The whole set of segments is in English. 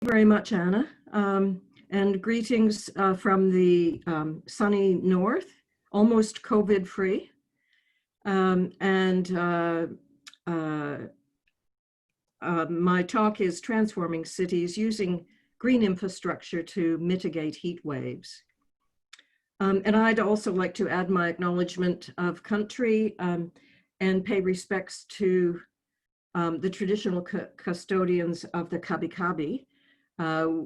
Very much, Anna. And greetings from the sunny north, almost COVID-free. My talk is Transforming Cities Using Green Infrastructure to Mitigate Heat Waves. And I'd also like to add my acknowledgement of country and pay respects to the traditional custodians of the Kabi Kabi,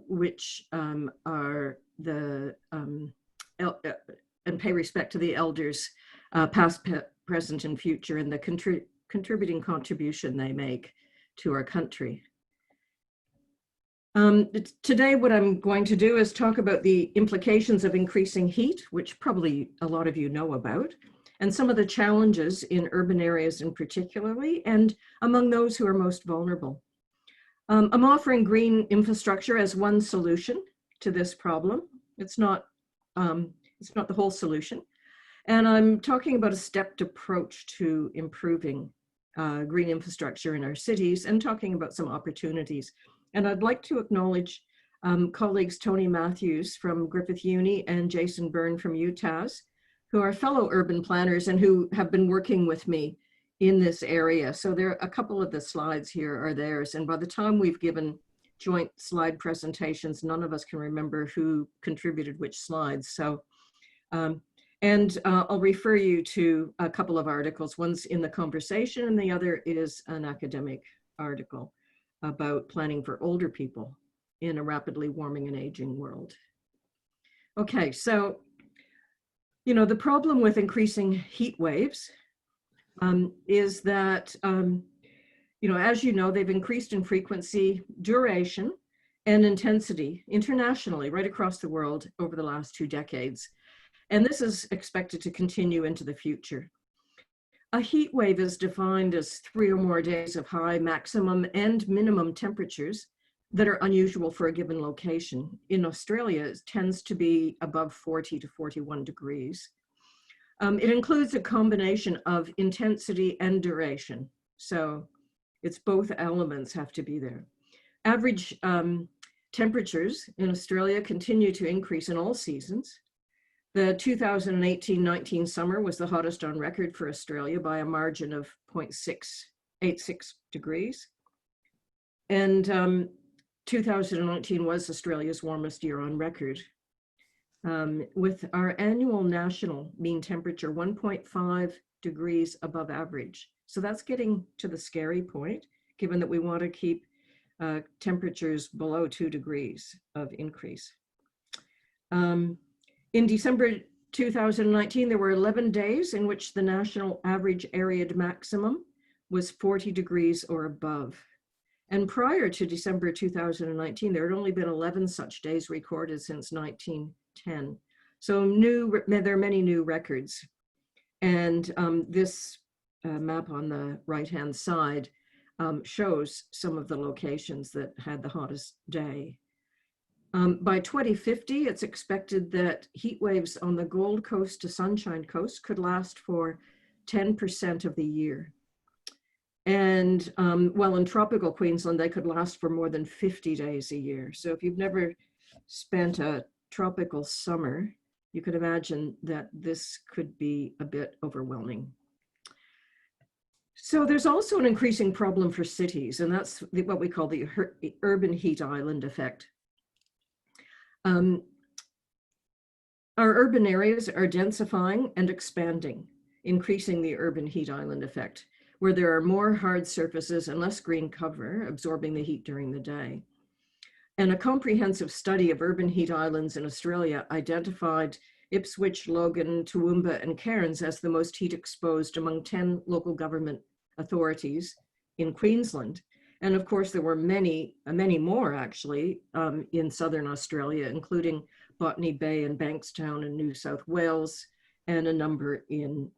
which are the, and pay respect to the elders, past, present, and future, and the contributing contribution they make to our country. Today, what I'm going to do is talk about the implications of increasing heat, which probably a lot of you know about, and some of the challenges in urban areas in particularly, and among those who are most vulnerable. I'm offering green infrastructure as one solution to this problem. It's not the whole solution. And I'm talking about a stepped approach to improving green infrastructure in our cities and talking about some opportunities. And I'd like to acknowledge colleagues Tony Matthews from Griffith Uni and Jason Byrne from UTAS, who are fellow urban planners and who have been working with me in this area. So there are a couple of the slides here are theirs. And by the time we've given joint slide presentations, none of us can remember who contributed which slides. So, I'll refer you to a couple of articles. One's in the conversation and the other is an academic article about planning for older people in a rapidly warming and aging world. Okay, so, you know, the problem with increasing heat waves is that, you know, as you know, they've increased in frequency, duration, and intensity internationally right across the world over the last 2 decades. And this is expected to continue into the future. A heat wave is defined as 3 or more days of high maximum and minimum temperatures that are unusual for a given location. In Australia, it tends to be above 40 to 41 degrees. It includes a combination of intensity and duration. So it's both elements have to be there. Average temperatures in Australia continue to increase in all seasons. The 2018-19 summer was the hottest on record for Australia by a margin of 0.686 degrees. And 2019 was Australia's warmest year on record. With our annual national mean temperature 1.5 degrees above average. So that's getting to the scary point, given that we want to keep temperatures below 2 degrees of increase. In December 2019, there were 11 days in which the national average area maximum was 40 degrees or above. And prior to December 2019, there had only been 11 such days recorded since 1910. So there are many new records. And this map on the right-hand side shows some of the locations that had the hottest day. By 2050, it's expected that heat waves on the Gold Coast to Sunshine Coast could last for 10% of the year. And well, in tropical Queensland, they could last for more than 50 days a year. So if you've never spent a tropical summer, you could imagine that this could be a bit overwhelming. So there's also an increasing problem for cities, and that's what we call the urban heat island effect. Our urban areas are densifying and expanding, increasing the urban heat island effect, where there are more hard surfaces and less green cover, absorbing the heat during the day. And a comprehensive study of urban heat islands in Australia identified Ipswich, Logan, Toowoomba, and Cairns as the most heat exposed among 10 local government authorities in Queensland. And of course, there were many more actually in Southern Australia, including Botany Bay and Bankstown in New South Wales, and a number in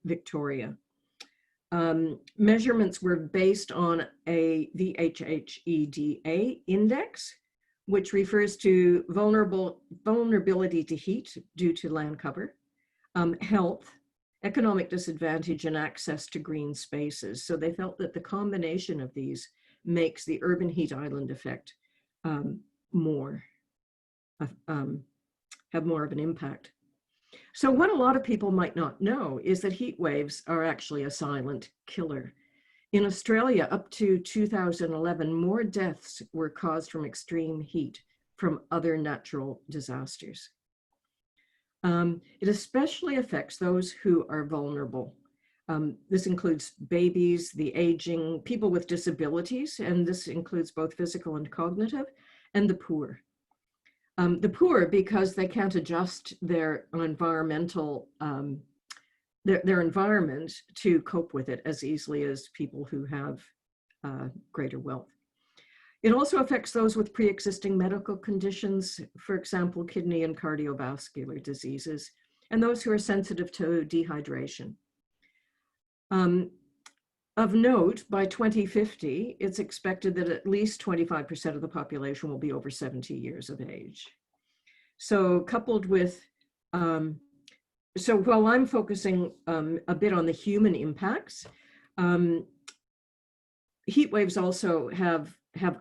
Victoria. Measurements were based on a VHHEDA index, which refers to vulnerability to heat due to land cover, health, economic disadvantage, and access to green spaces. So they felt that the combination of these makes the urban heat island effect more, have more of an impact. So what a lot of people might not know is that heat waves are actually a silent killer. In Australia, up to 2011, more deaths were caused from extreme heat from other natural disasters. It especially affects those who are vulnerable. This includes babies, the aging, people with disabilities, and this includes both physical and cognitive, and the poor. The poor, because they can't adjust their environmental, their environment to cope with it as easily as people who have greater wealth. It also affects those with pre-existing medical conditions, for example, kidney and cardiovascular diseases, and those who are sensitive to dehydration. Of note, by 2050, it's expected that at least 25% of the population will be over 70 years of age. So coupled with, so while I'm focusing a bit on the human impacts, heat waves also have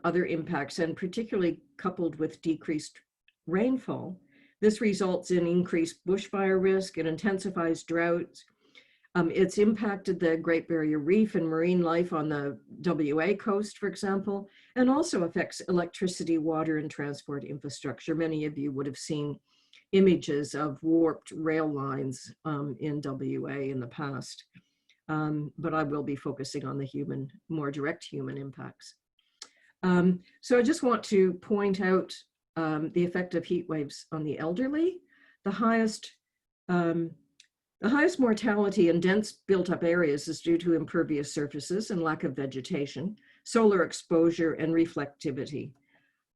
other impacts, and particularly coupled with decreased rainfall, this results in increased bushfire risk, it intensifies droughts. It's impacted the Great Barrier Reef and marine life on the WA coast, for example, and also affects electricity, water, and transport infrastructure. Many of you would have seen images of warped rail lines in WA in the past, but I will be focusing on the more direct human impacts. So I just want to point out the effect of heat waves on the elderly. The highest mortality in dense built-up areas is due to impervious surfaces and lack of vegetation, solar exposure, and reflectivity.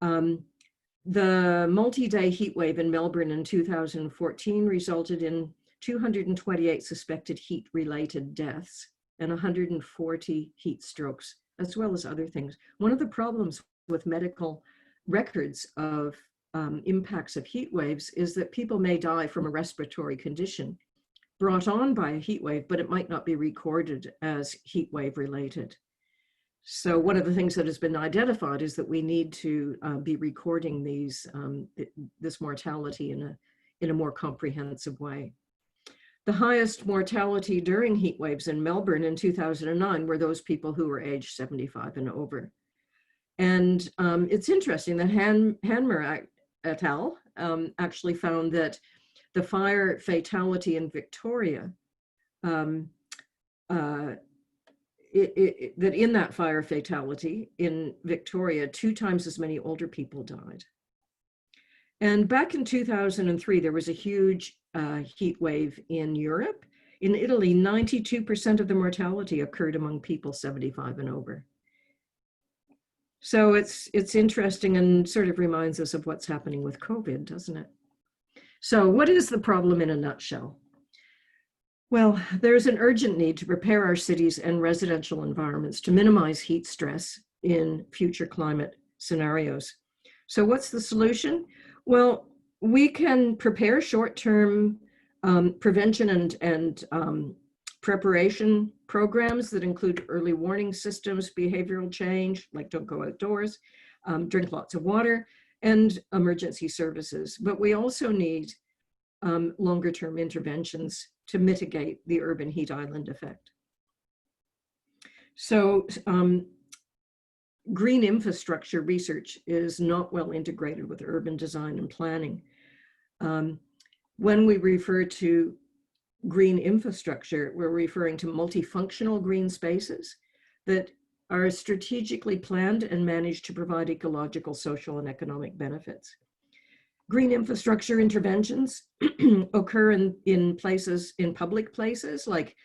The multi-day heat wave in Melbourne in 2014 resulted in 228 suspected heat-related deaths and 140 heat strokes, as well as other things. One of the problems with medical records of impacts of heat waves is that people may die from a respiratory condition brought on by a heat wave, but it might not be recorded as heat wave related. So one of the things that has been identified is that we need to be recording this mortality in a more comprehensive way. The highest mortality during heat waves in Melbourne in 2009 were those people who were aged 75 and over. And it's interesting that Hanmer et al. Actually found that the fire fatality in Victoria, that in that fire fatality in Victoria, 2 times as many older people died. And back in 2003, there was a huge heat wave in Europe. In Italy, 92% of the mortality occurred among people 75 and over. So it's interesting and sort of reminds us of what's happening with COVID, doesn't it? So what is the problem in a nutshell? Well, there's an urgent need to prepare our cities and residential environments to minimize heat stress in future climate scenarios. So what's the solution? Well, we can prepare short-term prevention and preparation programs that include early warning systems, behavioral change, like don't go outdoors, drink lots of water, and emergency services. But we also need longer term interventions to mitigate the urban heat island effect. So green infrastructure research is not well integrated with urban design and planning. When we refer to green infrastructure, we're referring to multifunctional green spaces that are strategically planned and managed to provide ecological, social, and economic benefits. Green infrastructure interventions occur in public places, like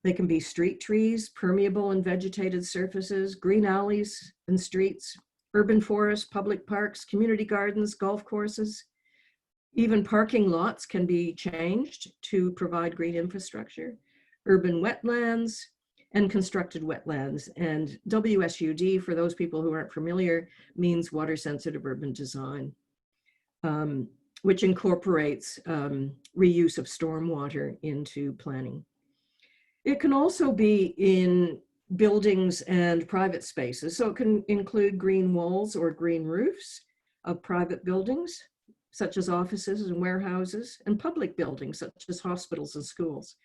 they can be street trees, permeable and vegetated surfaces, green alleys and streets, urban forests, public parks, community gardens, golf courses. Even parking lots can be changed to provide green infrastructure, urban wetlands, and constructed wetlands. And WSUD, for those people who aren't familiar, means water-sensitive urban design, which incorporates reuse of stormwater into planning. It can also be in buildings and private spaces. So it can include green walls or green roofs, of private buildings, such as offices and warehouses, and public buildings, such as hospitals and schools.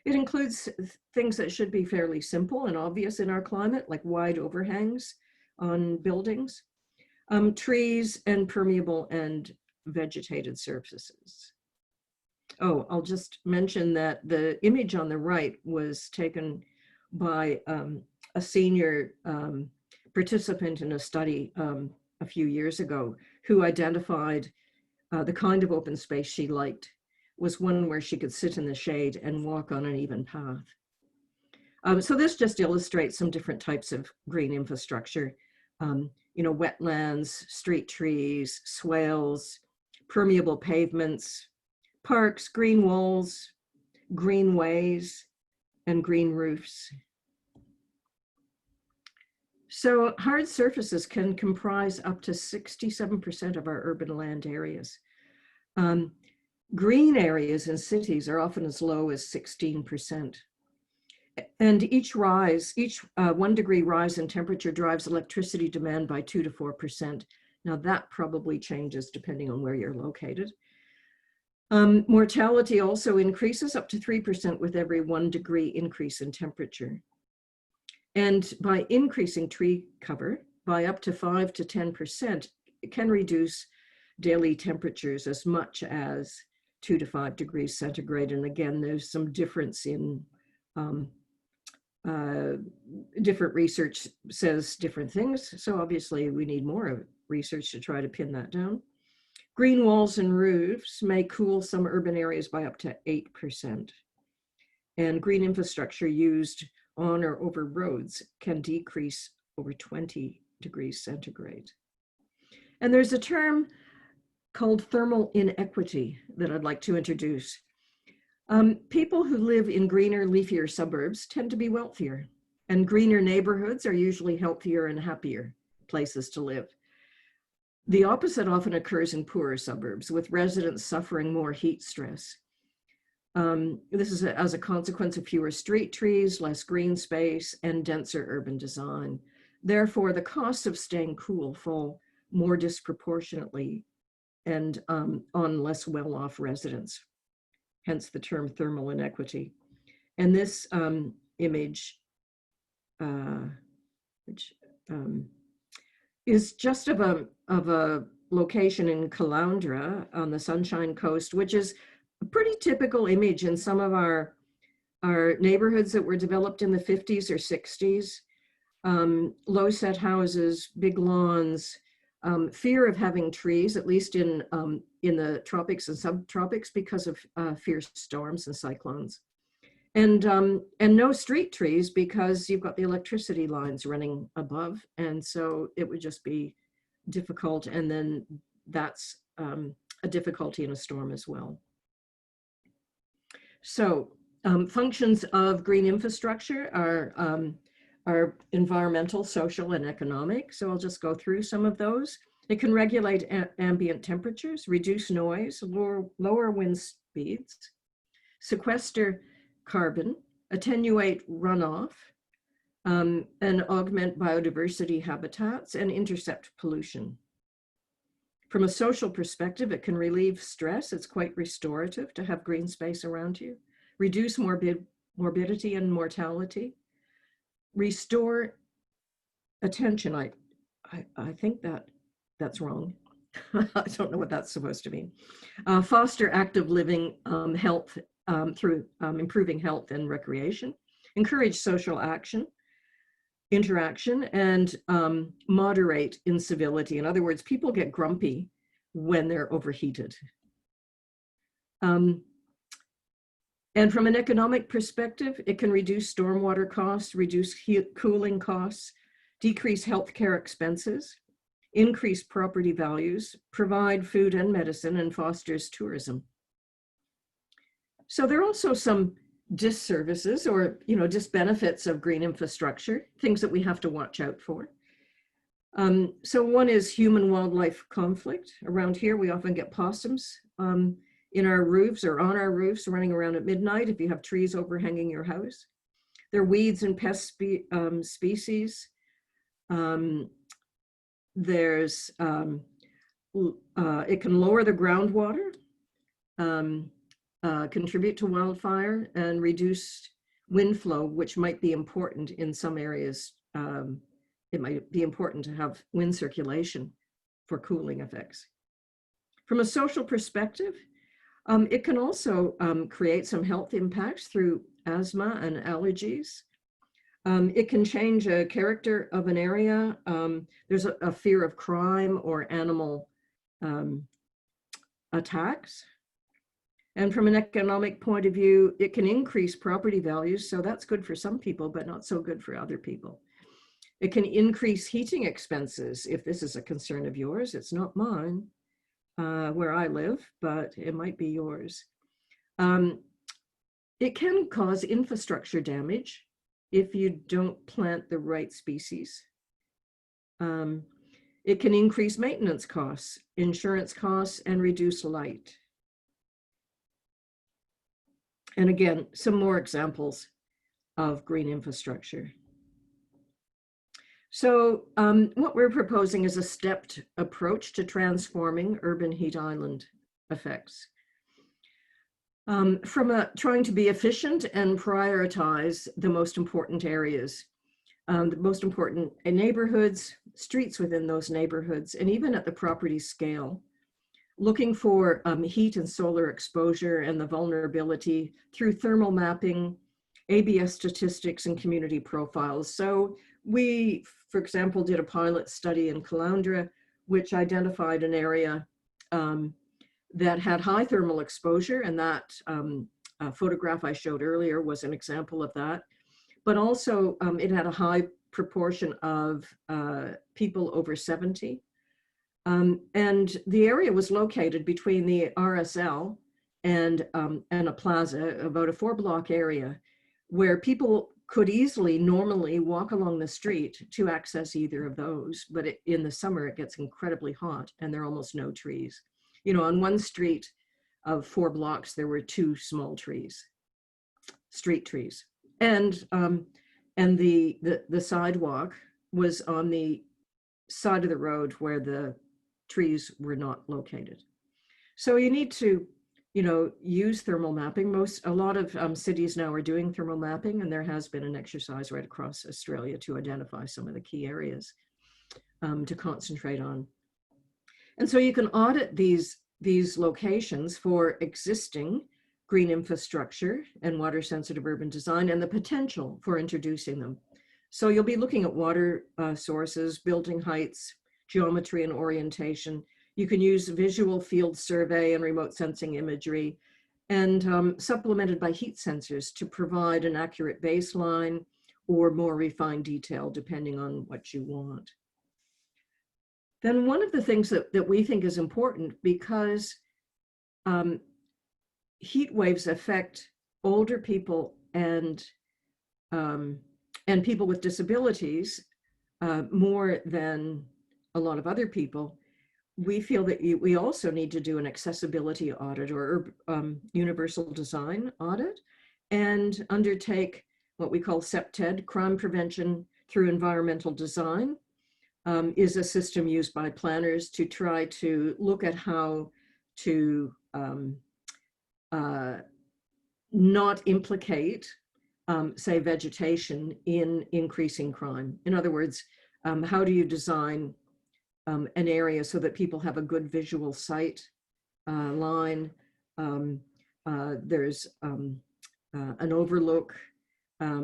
It includes things that should be fairly simple and obvious in our climate, like wide overhangs on buildings, trees, and permeable and vegetated surfaces. Oh, I'll just mention that the image on the right was taken by a senior participant in a study a few years ago, who identified the kind of open space she liked was one where she could sit in the shade and walk on an even path. So this just illustrates some different types of green infrastructure, wetlands, street trees, swales, permeable pavements, parks, green walls, greenways, and green roofs. So hard surfaces can comprise up to 67% of our urban land areas. Green areas in cities are often as low as 16%. And each 1 degree rise in temperature drives electricity demand by 2 to 4%. Now that probably changes depending on where you're located. Mortality also increases up to 3% with every 1 degree increase in temperature. And by increasing tree cover by up to 5 to 10%, it can reduce daily temperatures as much as 2 to 5 degrees centigrade. And again, there's some difference in different research says different things. So obviously we need more research to try to pin that down. Green walls and roofs may cool some urban areas by up to 8%. And green infrastructure used on or over roads can decrease over 20 degrees centigrade. And there's a term called thermal inequity that I'd like to introduce. People who live in greener, leafier suburbs tend to be wealthier, and greener neighborhoods are usually healthier and happier places to live. The opposite often occurs in poorer suburbs, with residents suffering more heat stress. This is as a consequence of fewer street trees, less green space, and denser urban design. Therefore, the costs of staying cool fall more disproportionately and on less well-off residents, hence the term thermal inequity. And this image, which is just of a location in Caloundra on the Sunshine Coast, which is a pretty typical image in some of our neighborhoods that were developed in the 50s or 60s. Low set houses, big lawns, fear of having trees, at least in the tropics and subtropics, because of fierce storms and cyclones. And no street trees because you've got the electricity lines running above. And so it would just be difficult. And then that's a difficulty in a storm as well. So functions of green infrastructure are environmental, social, and economic. So I'll just go through some of those. It can regulate ambient temperatures, reduce noise, lower wind speeds, sequester carbon, attenuate runoff, and augment biodiversity habitats and intercept pollution. From a social perspective, it can relieve stress. It's quite restorative to have green space around you, reduce morbidity and mortality, restore attention. I think that's wrong. I don't know what that's supposed to mean. Foster active living, health through improving health and recreation, encourage social action, interaction, and moderate incivility. In other words, people get grumpy when they're overheated. And from an economic perspective, it can reduce stormwater costs, reduce cooling costs, decrease healthcare expenses, increase property values, provide food and medicine, and fosters tourism. So there are also some disservices or disbenefits of green infrastructure, things that we have to watch out for. So one is human-wildlife conflict. Around here, we often get possums in our roofs or on our roofs running around at midnight if you have trees overhanging your house. There are weeds and pest species. There's it can lower the groundwater, contribute to wildfire, and reduce wind flow, which might be important in some areas. It might be important to have wind circulation for cooling effects. From a social perspective, it can also create some health impacts through asthma and allergies. It can change a character of an area. There's a fear of crime or animal attacks. And from an economic point of view, it can increase property values. So that's good for some people, but not so good for other people. It can increase heating expenses. If this is a concern of yours, it's not mine where I live, but it might be yours. It can cause infrastructure damage if you don't plant the right species. It can increase maintenance costs, insurance costs, and reduce light. And again, some more examples of green infrastructure. So what we're proposing is a stepped approach to transforming urban heat island effects. From trying to be efficient and prioritize the most important areas, the most important neighborhoods, streets within those neighborhoods, and even at the property scale, looking for heat and solar exposure and the vulnerability through thermal mapping, ABS statistics, and community profiles. So we, for example, did a pilot study in Caloundra, which identified an area that had high thermal exposure, and that photograph I showed earlier was an example of that. But also it had a high proportion of people over 70. And the area was located between the RSL and a plaza, about a 4-block area, where people could easily normally walk along the street to access either of those. But in the summer, it gets incredibly hot and there are almost no trees. You know, on one street of 4 blocks, there were 2 small trees, street trees. And the sidewalk was on the side of the road where the trees were not located. So you need to, you know, use thermal mapping. A lot of cities now are doing thermal mapping, and there has been an exercise right across Australia to identify some of the key areas to concentrate on. And so you can audit these locations for existing green infrastructure and water sensitive urban design and the potential for introducing them. So you'll be looking at water sources, building heights, geometry and orientation. You can use visual field survey and remote sensing imagery, and supplemented by heat sensors to provide an accurate baseline or more refined detail depending on what you want. Then one of the things that we think is important, because heat waves affect older people and people with disabilities more than a lot of other people, we feel that we also need to do an accessibility audit or universal design audit, and undertake what we call CEPTED, crime prevention through environmental design. Is a system used by planners to try to look at how to not implicate, say, vegetation in increasing crime. In other words, how do you design an area so that people have a good visual sight line? There's an overlook,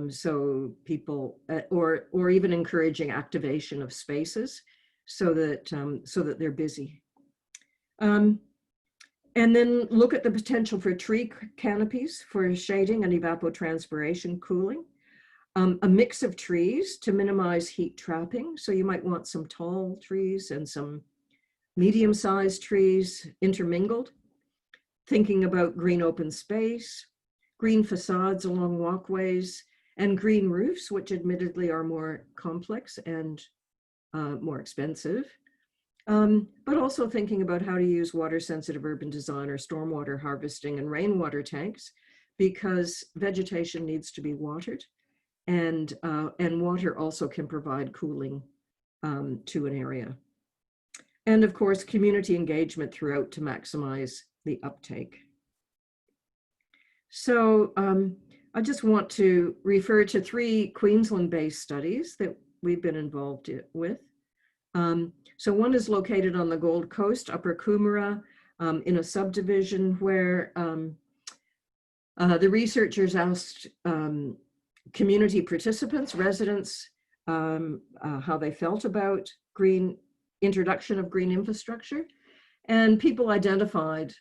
so people, or even encouraging activation of spaces so that they're busy. And then look at the potential for tree canopies for shading and evapotranspiration cooling. A mix of trees to minimize heat trapping. So you might want some tall trees and some medium-sized trees intermingled. Thinking about green open space, green facades along walkways, and green roofs, which admittedly are more complex and more expensive. But also thinking about how to use water-sensitive urban design or stormwater harvesting and rainwater tanks, because vegetation needs to be watered, and water also can provide cooling to an area. And of course, community engagement throughout to maximize the uptake. So I just want to refer to 3 Queensland-based studies that we've been involved with. So one is located on the Gold Coast, Upper Coomera, in a subdivision where the researchers asked community participants, residents, how they felt about introduction of green infrastructure. And people identified,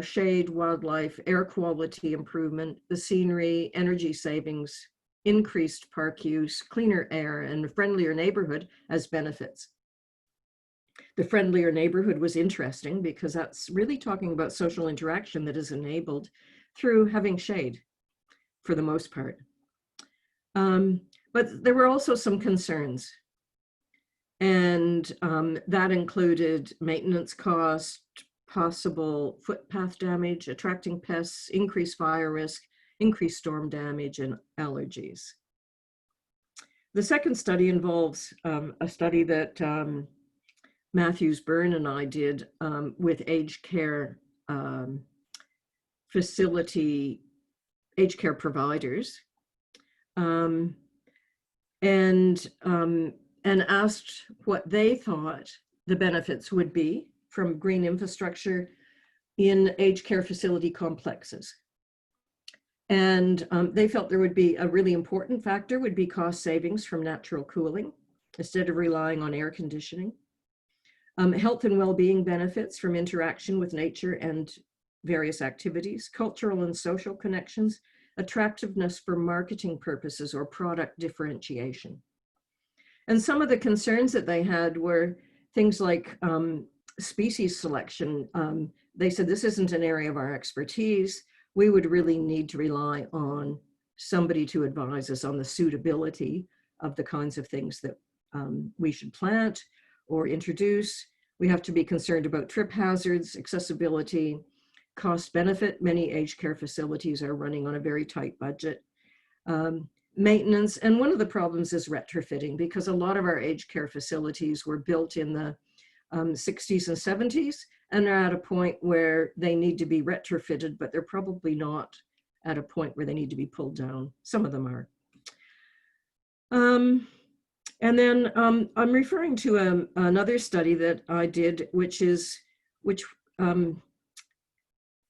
shade, wildlife, air quality improvement, the scenery, energy savings, increased park use, cleaner air, and a friendlier neighborhood as benefits. The friendlier neighborhood was interesting because that's really talking about social interaction that is enabled through having shade for the most part. But there were also some concerns, and that included maintenance cost, possible footpath damage, attracting pests, increased fire risk, increased storm damage, and allergies. The second study involves a study that Matthews Byrne and I did with aged care providers, and asked what they thought the benefits would be from green infrastructure in aged care facility complexes. And they felt there would be a really important factor would be cost savings from natural cooling instead of relying on air conditioning. Health and well-being benefits from interaction with nature and various activities, cultural and social connections, attractiveness for marketing purposes or product differentiation. And some of the concerns that they had were things like species selection. They said, this isn't an area of our expertise. We would really need to rely on somebody to advise us on the suitability of the kinds of things that we should plant or introduce. We have to be concerned about trip hazards, accessibility, cost benefit. Many aged care facilities are running on a very tight budget. Maintenance, and one of the problems is retrofitting, because a lot of our aged care facilities were built in the 60s and 70s and are at a point where they need to be retrofitted, but they're probably not at a point where they need to be pulled down. Some of them are. And then I'm referring to another study that I did, which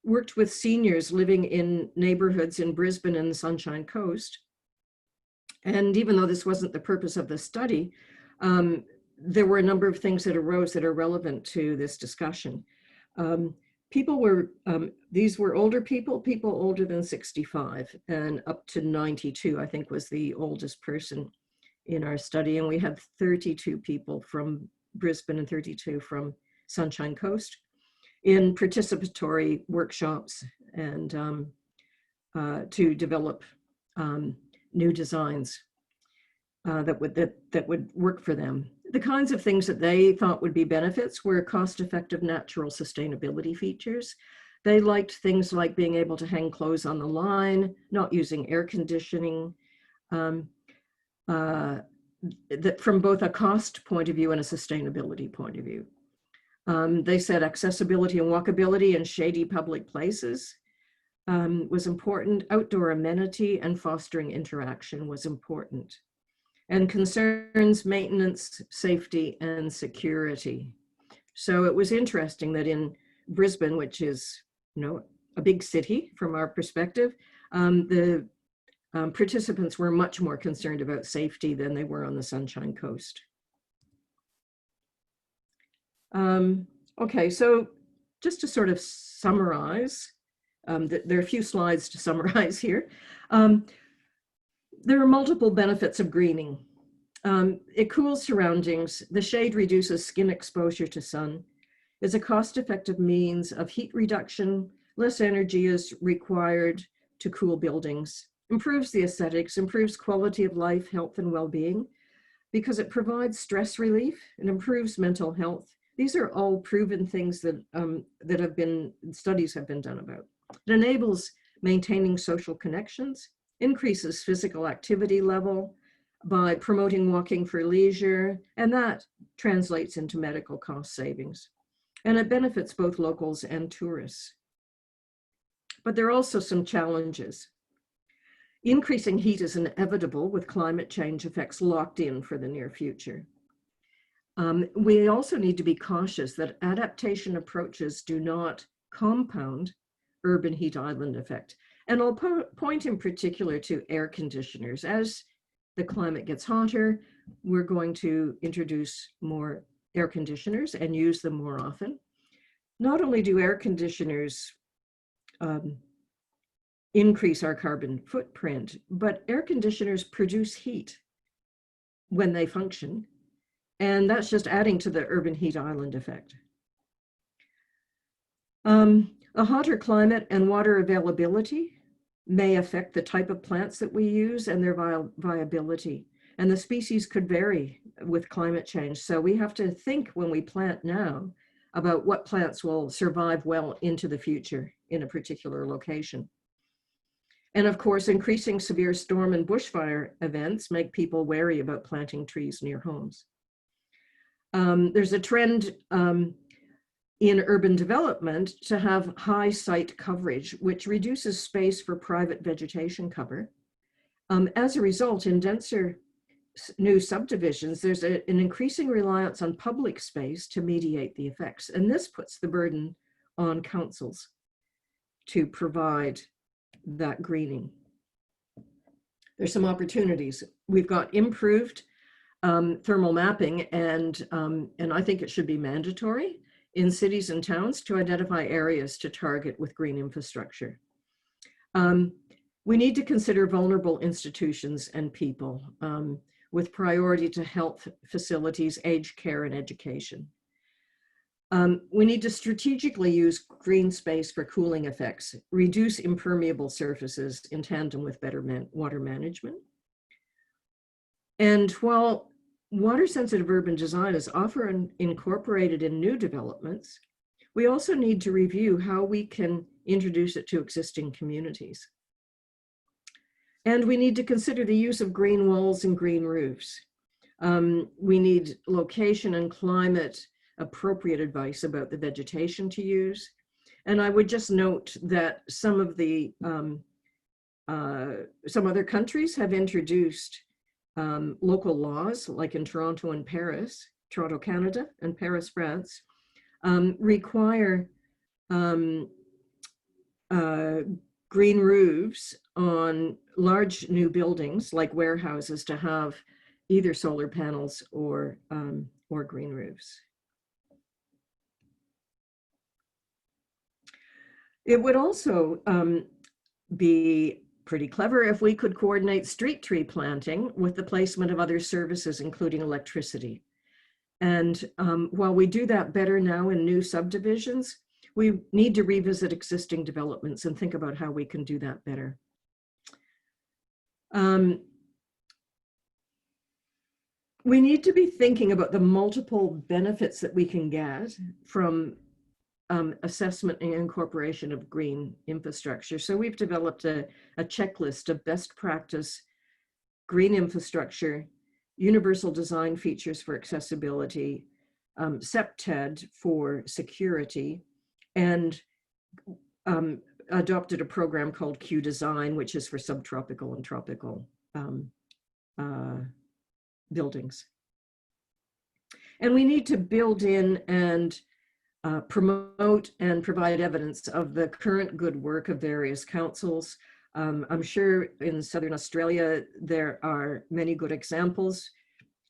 worked with seniors living in neighborhoods in Brisbane and the Sunshine Coast. And even though this wasn't the purpose of the study, there were a number of things that arose that are relevant to this discussion. These were older people older than 65 and up to 92, I think was the oldest person in our study. And we had 32 people from Brisbane and 32 from Sunshine Coast in participatory workshops and to develop new designs that would work for them. The kinds of things that they thought would be benefits were cost-effective natural sustainability features. They liked things like being able to hang clothes on the line, not using air conditioning, that from both a cost point of view and a sustainability point of view. They said accessibility and walkability in shady public places was important. Outdoor amenity and fostering interaction was important. And concerns, maintenance, safety, and security. So it was interesting that in Brisbane, which is, a big city from our perspective, the participants were much more concerned about safety than they were on the Sunshine Coast. Okay, so just to sort of summarize, there are a few slides to summarize here. There are multiple benefits of greening. It cools surroundings. The shade reduces skin exposure to sun. It's a cost-effective means of heat reduction. Less energy is required to cool buildings. Improves the aesthetics, improves quality of life, health, and well-being, because it provides stress relief and improves mental health. These are all proven things that studies have been done about. It enables maintaining social connections, increases physical activity level, by promoting walking for leisure, and that translates into medical cost savings. And it benefits both locals and tourists. But there are also some challenges. Increasing heat is inevitable with climate change effects locked in for the near future. We also need to be cautious that adaptation approaches do not compound urban heat island effect. And I'll point in particular to air conditioners. As the climate gets hotter, we're going to introduce more air conditioners and use them more often. Not only do air conditioners increase our carbon footprint, but air conditioners produce heat when they function, and that's just adding to the urban heat island effect. A hotter climate and water availability may affect the type of plants that we use and their viability, and the species could vary with climate change. So we have to think when we plant now about what plants will survive well into the future in a particular location. And of course, increasing severe storm and bushfire events make people wary about planting trees near homes. There's a trend in urban development to have high site coverage, which reduces space for private vegetation cover. As a result, in denser new subdivisions, there's an increasing reliance on public space to mediate the effects. And this puts the burden on councils to provide that greening. There's some opportunities. We've got improved thermal mapping, and I think it should be mandatory in cities and towns to identify areas to target with green infrastructure. We need to consider vulnerable institutions and people with priority to health facilities, aged care, and education. We need to strategically use green space for cooling effects, reduce impermeable surfaces in tandem with better water management. And while water-sensitive urban design is often incorporated in new developments, we also need to review how we can introduce it to existing communities. And we need to consider the use of green walls and green roofs. We need location and climate appropriate advice about the vegetation to use. And I would just note that some of the, some other countries have introduced local laws, like in Toronto and Paris, Toronto, Canada, and Paris, France, require green roofs on large new buildings like warehouses to have either solar panels or green roofs. It would also be pretty clever if we could coordinate street tree planting with the placement of other services, including electricity. And while we do that better now in new subdivisions, we need to revisit existing developments and think about how we can do that better. We need to be thinking about the multiple benefits that we can get from assessment and incorporation of green infrastructure. So we've developed a checklist of best practice green infrastructure, universal design features for accessibility, CEPTED for security, and adopted a program called Q Design, which is for subtropical and tropical buildings. And we need to build in and promote and provide evidence of the current good work of various councils. I'm sure in Southern Australia, there are many good examples.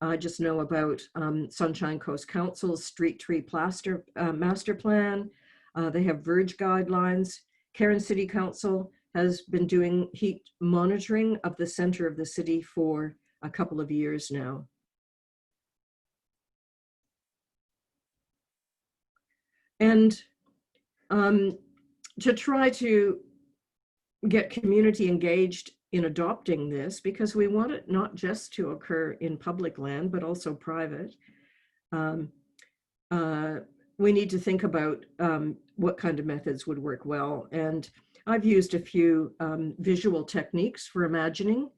I just know about Sunshine Coast Council's Street Tree Master Plan. They have verge guidelines. Cairns City Council has been doing heat monitoring of the center of the city for a couple of years now. And to try to get community engaged in adopting this, because we want it not just to occur in public land, but also private, we need to think about what kind of methods would work well. And I've used a few visual techniques for imagining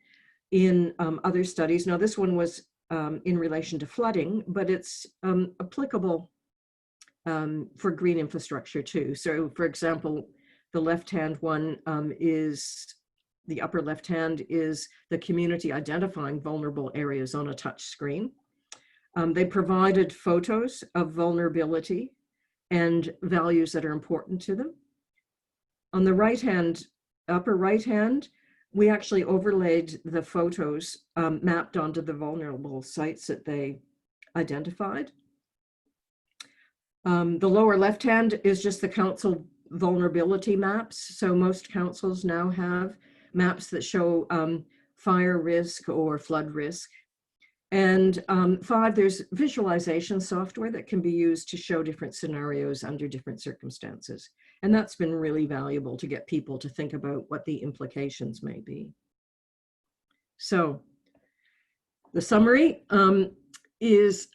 in other studies. Now, this one was in relation to flooding, but it's applicable for green infrastructure too. So, for example, the left-hand one the upper left-hand is the community identifying vulnerable areas on a touch screen. They provided photos of vulnerability and values that are important to them. On the right-hand, upper right-hand, we actually overlaid the photos mapped onto the vulnerable sites that they identified. The lower left-hand is just the council vulnerability maps. So most councils now have maps that show fire risk or flood risk. And 5, there's visualization software that can be used to show different scenarios under different circumstances. And that's been really valuable to get people to think about what the implications may be. So the summary is,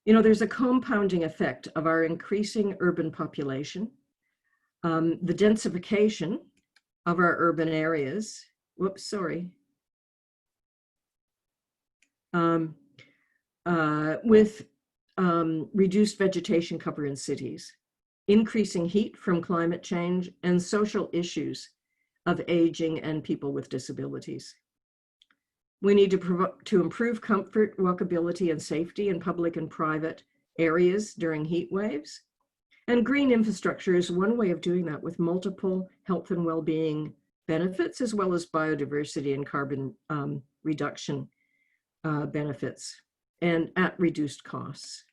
there's a compounding effect of our increasing urban population, the densification of our urban areas. Whoops, sorry. With reduced vegetation cover in cities, increasing heat from climate change, and social issues of aging and people with disabilities. We need to improve comfort, walkability, and safety in public and private areas during heat waves. And green infrastructure is one way of doing that, with multiple health and well-being benefits, as well as biodiversity and carbon reduction benefits, and at reduced costs.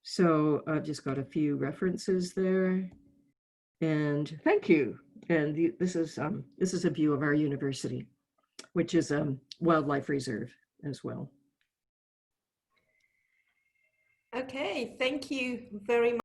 So I've just got a few references there, and thank you. And this is a view of our university, which is a wildlife reserve as well. Okay, thank you very much.